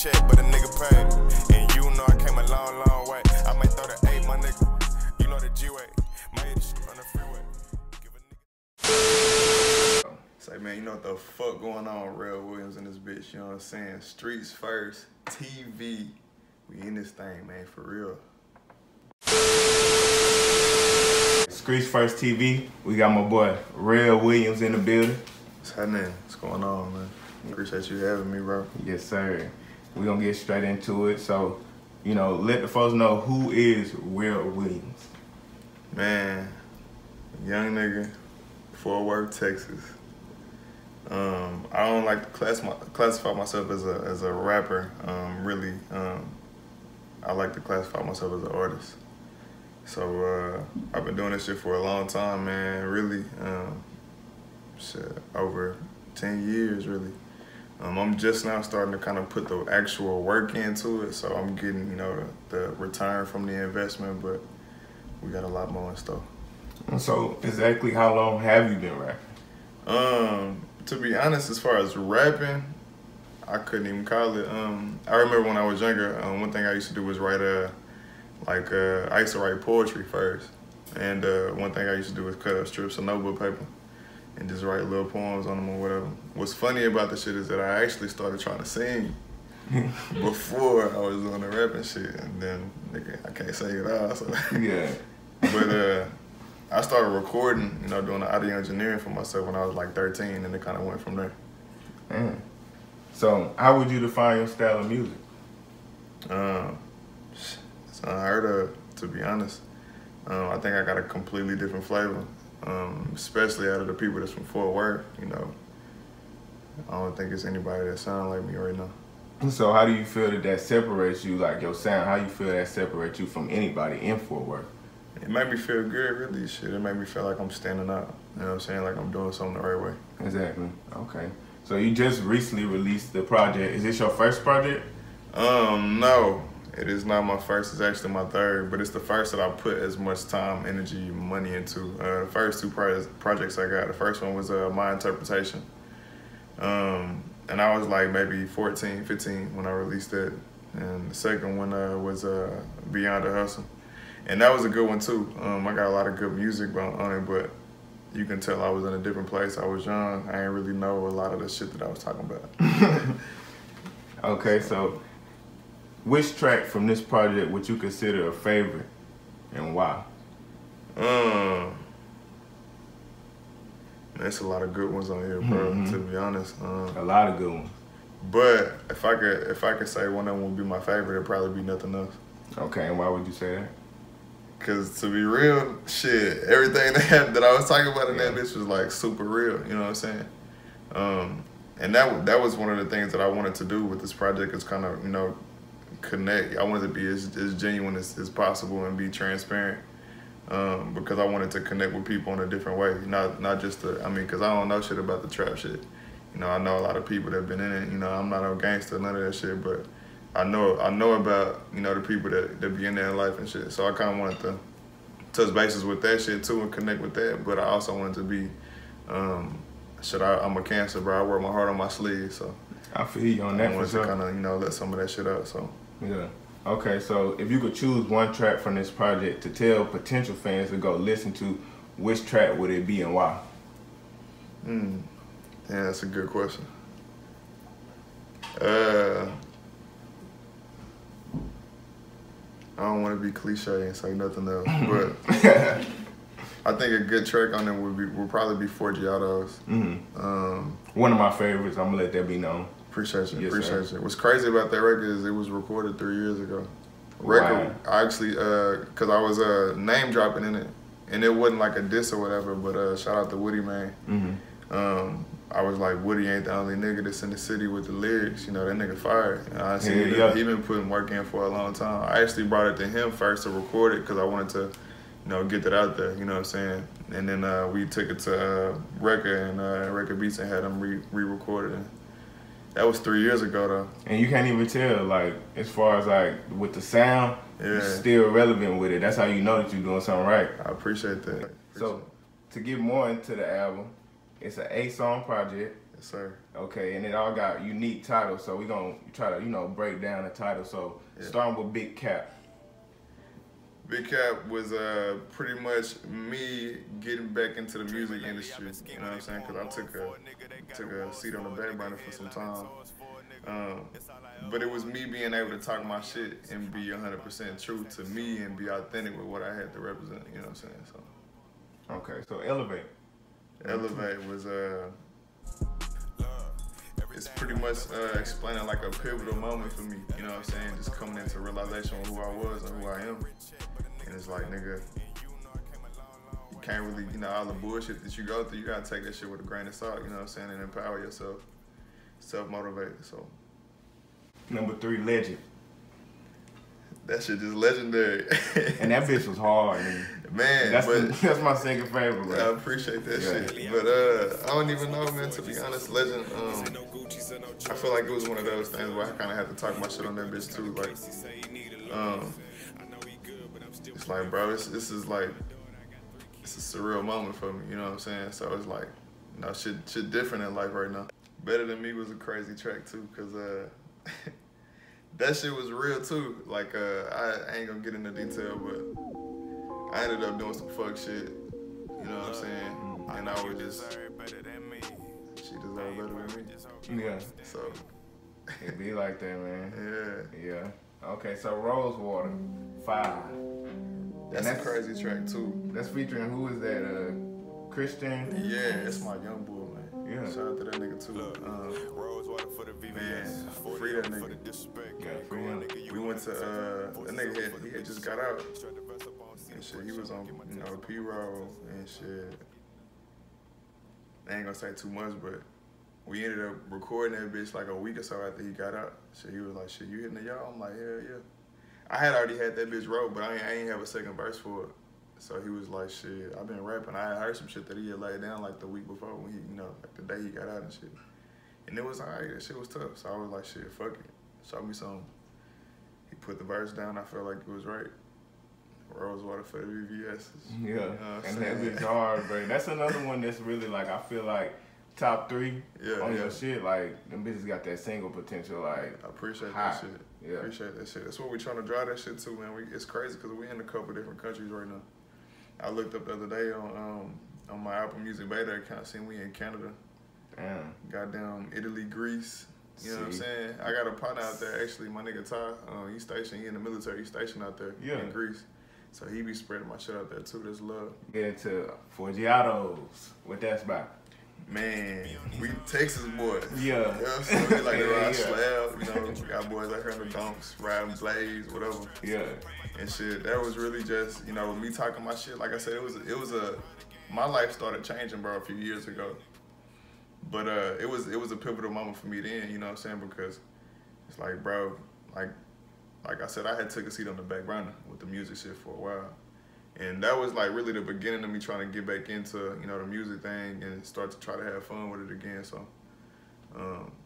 check, but a nigga paid. And you know I came a long, long way. I might throw the 8, my nigga. You know the G-way. Made this shit on the freeway. Give a nigga. Say, man, you know what the fuck going on with Rell Williams in this bitch, you know what I'm saying? Streets first, TV. We in this thing, man, for real. Streets First TV, we got my boy Rell Williams in the building. What's happening? What's going on, man? Appreciate you having me, bro. Yes, sir. We're gonna get straight into it. So, you know, let the folks know who is Rell Williams. Man, young nigga, Fortworth, Texas. I don't like to classify myself as a rapper, really. I like to classify myself as an artist. So I've been doing this shit for a long time, man, really. Shit, over 10 years, really. I'm just now starting to kind of put the actual work into it, so I'm getting, you know, the return from the investment, but we got a lot more in store. So exactly how long have you been rapping? To be honest, as far as rapping, I couldn't even call it. I remember when I was younger, one thing I used to do was write I used to write poetry first. And one thing I used to do was cut up strips of notebook paper and just write little poems on them or whatever. What's funny about the shit is that I actually started trying to sing before I was doing the rapping shit. And then, nigga, I can't sing it all, so. Yeah. But I started recording, you know, doing the audio engineering for myself when I was like 13, and it kind of went from there. Man. So how would you define your style of music? It's unheard of, to be honest. I think I got a completely different flavor, especially out of the people that's from Fort Worth, you know. I don't think it's anybody that sounds like me right now. So how do you feel that separates you, like your sound, how you feel that separates you from anybody in Fort Worth? It made me feel good, really, shit. It made me feel like I'm standing out, you know what I'm saying? Like I'm doing something the right way. Exactly, okay. So you just recently released the project. Is this your first project? No, it is not my first. It's actually my third, but it's the first that I put as much time, energy, money into. The first two projects I got, the first one was My Interpretation. And I was like maybe 14, 15 when I released it. And the second one was Beyond the Hustle. And that was a good one too. I got a lot of good music on it, but you can tell I was in a different place. I was young. I didn't really know a lot of the shit that I was talking about. Okay, so which track from this project would you consider a favorite and why? There's a lot of good ones on here, bro, to be honest. A lot of good ones. But if I could say one of them would be my favorite, it'd probably be Nothing Else. Okay, and why would you say that? Cause to be real, shit, everything that I was talking about in that bitch was like super real, you know what I'm saying? And that was one of the things that I wanted to do with this project, is kind of, you know, connect. I wanted to be as genuine as possible and be transparent, because I wanted to connect with people in a different way, not just cause I don't know shit about the trap shit. You know, I know a lot of people that have been in it. You know, I'm not a gangster, none of that shit, but I know about, you know, the people that be in there in life and shit. So I kind of wanted to touch bases with that shit too and connect with that. But I also wanted to be, I'm a Cancer, bro. I wear my heart on my sleeve, so. I feel you on that. I wanted to kind of, you know, let some of that shit out, so. Yeah. Okay, so if you could choose one track from this project to tell potential fans to go listen to, which track would it be and why? Yeah, that's a good question. I don't want to be cliche and say Nothing Else, but I think a good track on them would probably be Forgiato's. One of my favorites. I'm gonna let that be known. Appreciate you. Yes, appreciate sir. you. What's crazy about that record is it was recorded 3 years ago. Wow. I actually, cause I was name dropping in it, and it wasn't like a diss or whatever. But shout out to Woody, man. I was like, Woody ain't the only nigga that's in the city with the lyrics. You know, that nigga fired. He been putting work in for a long time. I actually brought it to him first to record it because I wanted to, you know, get that out there. You know what I'm saying? And then we took it to Rekka and Record Beats and had them re-recorded it. That was 3 years ago though. And you can't even tell, like, as far as like with the sound, you're still relevant with it. That's how you know that you're doing something right. I appreciate that. So to get more into the album, it's an 8-song project. Yes, Yes, sir. Okay, and it all got unique titles, so we're gonna try to, you know, break down the title. So starting with Big Cap. Big Cap was pretty much me getting back into the music industry. You know what I'm saying? Because I took a seat on the back burner for some time. But it was me being able to talk my shit and be 100% true to me and be authentic with what I had to represent. You know what I'm saying? So. Okay, so Elevate. Elevate was it's pretty much explaining like a pivotal moment for me. You know what I'm saying? Just coming into realization of who I was and who I am. And it's like, nigga, you can't really, you know, all the bullshit that you go through, you gotta take that shit with a grain of salt. You know what I'm saying? And empower yourself, self-motivated. So. Number 3, Legend. That shit just legendary. And that bitch was hard, man. That's my second favorite, bro. I appreciate that shit. But I don't even know, man, to be honest. Legend, I feel like it was one of those things where I kind of had to talk my shit on that bitch too. Like, it's like, bro, this is like, it's a surreal moment for me, you know what I'm saying? So it's like, you know, shit different in life right now. Better Than Me was a crazy track too, cause that shit was real too. Like, I ain't gonna get into detail, but I ended up doing some fuck shit. You know what I'm saying? And I was just, she deserved better than me. Yeah. So. It be like that, man. Yeah. Yeah. Okay, so Rosewater, 5. That's a crazy track too. That's featuring, who is that? Christian? Yeah, that's my young boy, man. Yeah. Shout out to that nigga too. Rosewater for the VVS. Man, free that nigga. Yeah, free him. We went to that nigga he had just got out and shit. He was on, you know, P-roll and shit. I ain't gonna say too much, but we ended up recording that bitch like a week or so after he got out. Shit, he was like, shit, you hitting the y'all? I'm like, hell yeah. I had already had that bitch wrote, but I ain't have a second verse for it. So he was like, shit, I've been rapping. I heard some shit that he had laid down like the week before when he, you know, like the day he got out and shit. And it was alright, that shit was tough. So I was like, shit, fuck it. Show me something. He put the verse down, I felt like it was right. Rosewater for the VVS. Yeah, you know and that bitch hard, bro. That's another one that's really like, I feel like top 3 on your shit. Like, them bitches got that single potential, like, I appreciate hot. that shit. Yeah. Appreciate that shit. That's what we trying to drive that shit to, man. It's crazy because we in a couple different countries right now. I looked up the other day on my Apple Music beta account, seeing we in Canada. Damn. Goddamn Italy, Greece. You know what I'm saying? I got a partner out there, actually, my nigga Ty. He's stationed, he in the military, he's stationed out there in Greece. So he be spreading my shit out there too. That's love. Get into Forgiatos. What that's about? Man, we Texas boys. Yeah. You know what I'm saying? We like to ride slab, you know. We got boys out here in the dumps, riding blades, whatever. Yeah. And shit, that was really just, you know, me talking my shit. Like I said, my life started changing, bro, a few years ago. But it was a pivotal moment for me then, you know what I'm saying? Because it's like, bro, like I said, I had took a seat on the back burner with the music shit for a while. And that was like really the beginning of me trying to get back into, you know, the music thing and start to try to have fun with it again. So,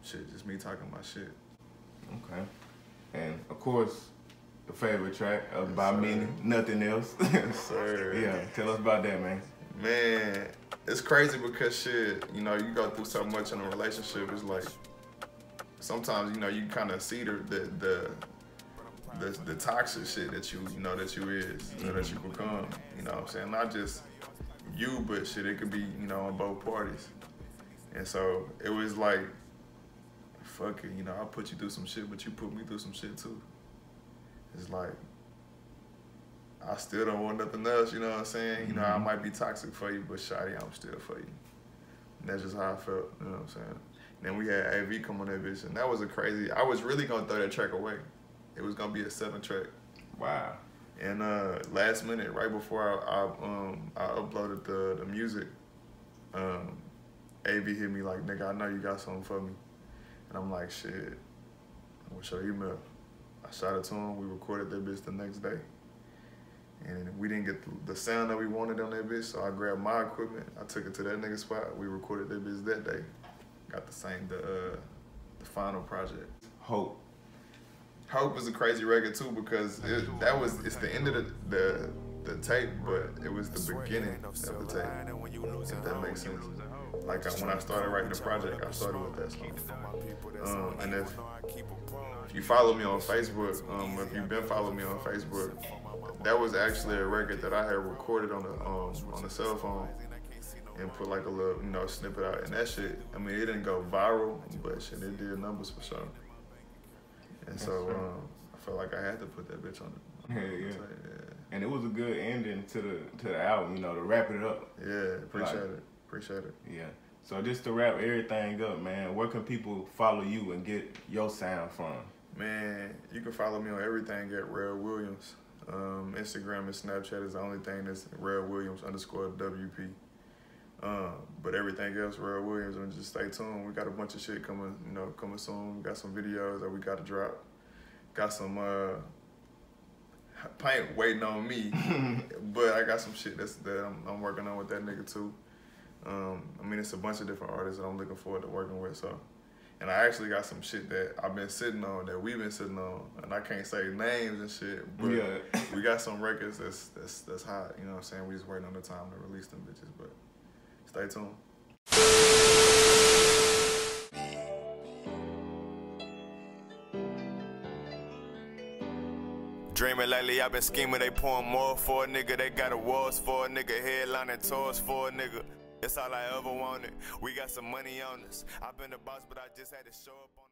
shit, just me talking my shit. Okay. And of course, the favorite track by many, Nothing Else. Sir. Yeah, tell us about that, man. Man, it's crazy because shit, you know, you go through so much in a relationship. It's like sometimes, you know, you kind of see the toxic shit that you know that you become. You know what I'm saying? Not just you, but shit, it could be, you know, on both parties. And so it was like, fuck it, you know, I'll put you through some shit, but you put me through some shit too. It's like, I still don't want nothing else, you know what I'm saying? You know, I might be toxic for you, but shawty, I'm still for you. And that's just how I felt, you know what I'm saying? And then we had AV come on that bitch, and that was I was really gonna throw that track away. It was gonna be a 7-track. Wow. And last minute, right before I uploaded the music, AV hit me like, nigga, I know you got something for me. And I'm like, shit, what's your email? I shot it to him, we recorded that bitch the next day. And we didn't get the sound that we wanted on that bitch, so I grabbed my equipment, I took it to that nigga spot, we recorded that bitch that day. Got the final project. Hope. Hope was a crazy record too because it's the end of the tape, but it was the beginning of the tape, if that makes sense. Like when I started writing the project, I started with that song. And if you follow me on Facebook, if you've been following me on Facebook, that was actually a record that I had recorded on the cell phone and put like a little, you know, snippet out. And that shit, I mean, it didn't go viral, but shit, it did numbers for sure. And so I felt like I had to put that bitch on it. Yeah. And it was a good ending to the album, you know, to wrap it up. Yeah, appreciate it. Yeah. So just to wrap everything up, man, where can people follow you and get your sound from? Man, you can follow me on everything at Rell Williams. Instagram and Snapchat is the only thing that's Rell Williams _WP. But everything else, Rell Williams, and just stay tuned. We got a bunch of shit coming soon. We got some videos that we got to drop. Got some paint waiting on me, but I got some shit that I'm working on with that nigga too. I mean, it's a bunch of different artists that I'm looking forward to working with. So, and I actually got some shit that I've been sitting on, that we've been sitting on, and I can't say names and shit, but we got some records that's hot. You know what I'm saying? We just waiting on the time to release them bitches, but stay tuned. Dreaming lately, I've been scheming, they pouring more for a nigga. They got awards for a nigga, headlining tours for a nigga. That's all I ever wanted. We got some money on us. I've been the boss, but I just had to show up on